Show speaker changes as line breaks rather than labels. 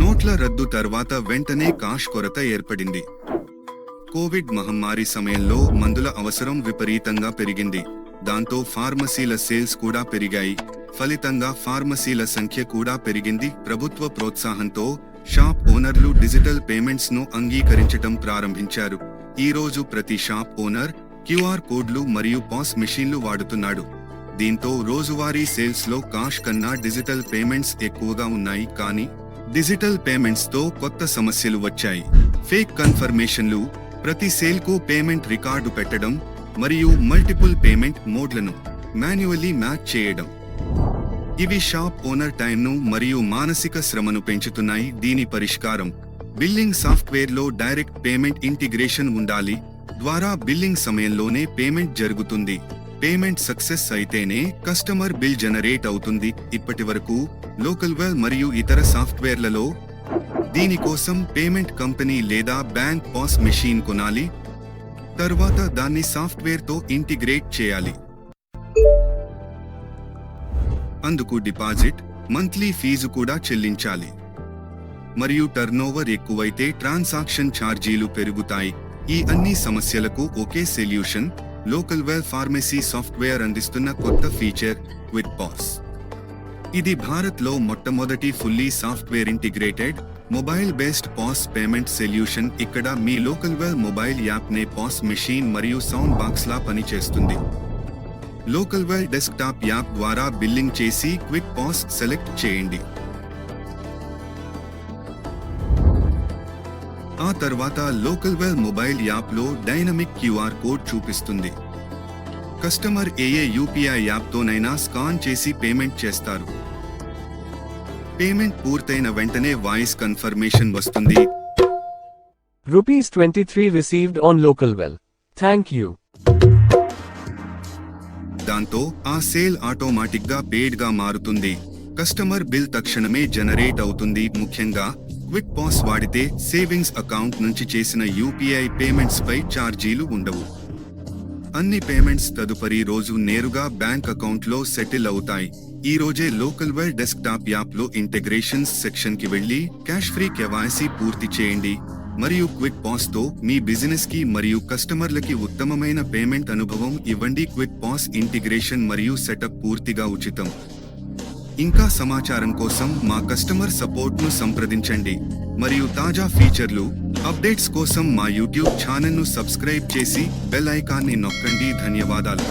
నోట్ల రద్దు తర్వాత వెంటనే కాష్ కొరత ఏర్పడింది. కోవిడ్ మహమ్మారి సమయంలో మందుల అవసరం విపరీతంగా పెరిగింది. దాంతో ఫార్మసీల సేల్స్ కూడా పెరిగాయి. ఫలితంగా ఫార్మసీల సంఖ్య కూడా పెరిగింది. ప్రభుత్వ ప్రోత్సాహంతో షాప్ ఓనర్లు డిజిటల్ పేమెంట్స్ ను అంగీకరించటం ప్రారంభించారు. ఈ రోజు ప్రతి షాప్ ఓనర్ క్యూఆర్ కోడ్లు మరియు పాస్ మెషీన్లు వాడుతున్నాడు. దీంతో రోజువారీ సేల్స్ లో కాష్ కన్నా డిజిటల్ పేమెంట్స్ ఎక్కువగా ఉన్నాయి. కానీ డిజిటల్ పేమెంట్స్ తో కొత్త సమస్యలు వచ్చాయి. ఫేక్ కన్ఫర్మేషన్లు, ప్రతి సేల్ కు పేమెంట్ రికార్డు పెట్టడం మరియు మల్టిపుల్ పేమెంట్ మోడ్లను మాన్యువల్లీ మ్యాచ్ చేయడం. ఇవి షాప్ ఓనర్ టైంను మరియు మానసిక శ్రమను పెంచుతున్నాయి. దీని పరిష్కారం బిల్లింగ్ సాఫ్ట్వేర్లో డైరెక్ట్ పేమెంట్ ఇంటిగ్రేషన్ ఉండాలి. ద్వారా బిల్లింగ్ సమయంలోనే పేమెంట్ జరుగుతుంది. పేమెంట్ సక్సెస్ అయితేనే కస్టమర్ బిల్ జనరేట్ అవుతుంది. ఇప్పటి వరకు లోకల్వెల్ మరియు ఇతర సాఫ్ట్వేర్లలో దీనికోసం పేమెంట్ కంపెనీ లేదా బ్యాంక్ పాస్ మెషీన్ కొనాలి. తర్వాత దాన్ని సాఫ్ట్వేర్ తో ఇంటిగ్రేట్ చేయాలి. అందుకు డిపాజిట్, మంత్లీ ఫీజు కూడా చెల్లించాలి. మరియు టర్నోవర్ ఎక్కువైతే ట్రాన్సాక్షన్ ఛార్జీలు పెరుగుతాయి. ఈ అన్ని సమస్యలకు ఒకే సొల్యూషన్ లోకల్వెల్ ఫార్మసీ సాఫ్ట్వేర్ అందిస్తున్న కొత్త ఫీచర్ క్విక్ పాస్. ఇది భారత్లో మొట్టమొదటి fully software integrated mobile based pass payment solution. ఇక్కడ మీ లోకల్వెల్ మొబైల్ యాప్ నే పాస్ మెషీన్ మరియు సౌండ్ బాక్స్ లా పనిచేస్తుంది. లోకల్వెల్ డెస్క్టాప్ యాప్ ద్వారా బిల్లింగ్ చేసి క్విక్ పాస్ సెలెక్ట్ చేయండి. ఆ తర్వాత లోకల్వెల్ మొబైల్ యాప్ లో డైనమిక్ క్యూఆర్ కోడ్ చూపిస్తుంది. కస్టమర్ ఏ యూపీఐ యాప్ తోనైనా స్కాన్ చేసి పేమెంట్ చేస్తారు. పేమెంట్ పూర్తయిన వెంటనే వాయిస్ కన్ఫర్మేషన్ వస్తుంది.
₹23 received on Localwell. Thank you.
దాంతో ఆ సేల్ ఆటోమేటిక్ గా పేడ్ గా మారుతుంది. కస్టమర్ బిల్ తక్షణమే జనరేట్ అవుతుంది. ముఖ్యంగా క్విక్ పాస్ వాడితే సేవింగ్స్ అకౌంట్ నుంచి చేసిన యూపీఐ పేమెంట్స్ పై ఛార్జీలు ఉండవు. అన్ని పేమెంట్స్ తదుపరి రోజు నేరుగా బ్యాంక్ అకౌంట్ లో సెటిల్ అవుతాయి. ఈ రోజే లోకల్వెల్ డెస్క్టాప్ యాప్ లో ఇంటెగ్రేషన్స్ సెక్షన్ కి వెళ్లి క్యాష్ ఫ్రీ కేవైసీ పూర్తి చేయండి మరియు క్విక్ పాస్ తో మీ బిజినెస్ కి మరియు కస్టమర్లకి ఉత్తమమైన పేమెంట్ అనుభవం ఇవ్వండి. క్విక్ పాస్ ఇంటిగ్రేషన్ మరియు సెటప్ పూర్తిగా ఉచితం. ఇంకా సమాచారం కోసం మా కస్టమర్ సపోర్ట్ ను సంప్రదించండి మరియు తాజా ఫీచర్లు, అప్డేట్స్ కోసం మా యూట్యూబ్ ఛానల్ ను సబ్స్క్రైబ్ చేసి బెల్ ఐకాన్ ని నొక్కండి. ధన్యవాదాలు.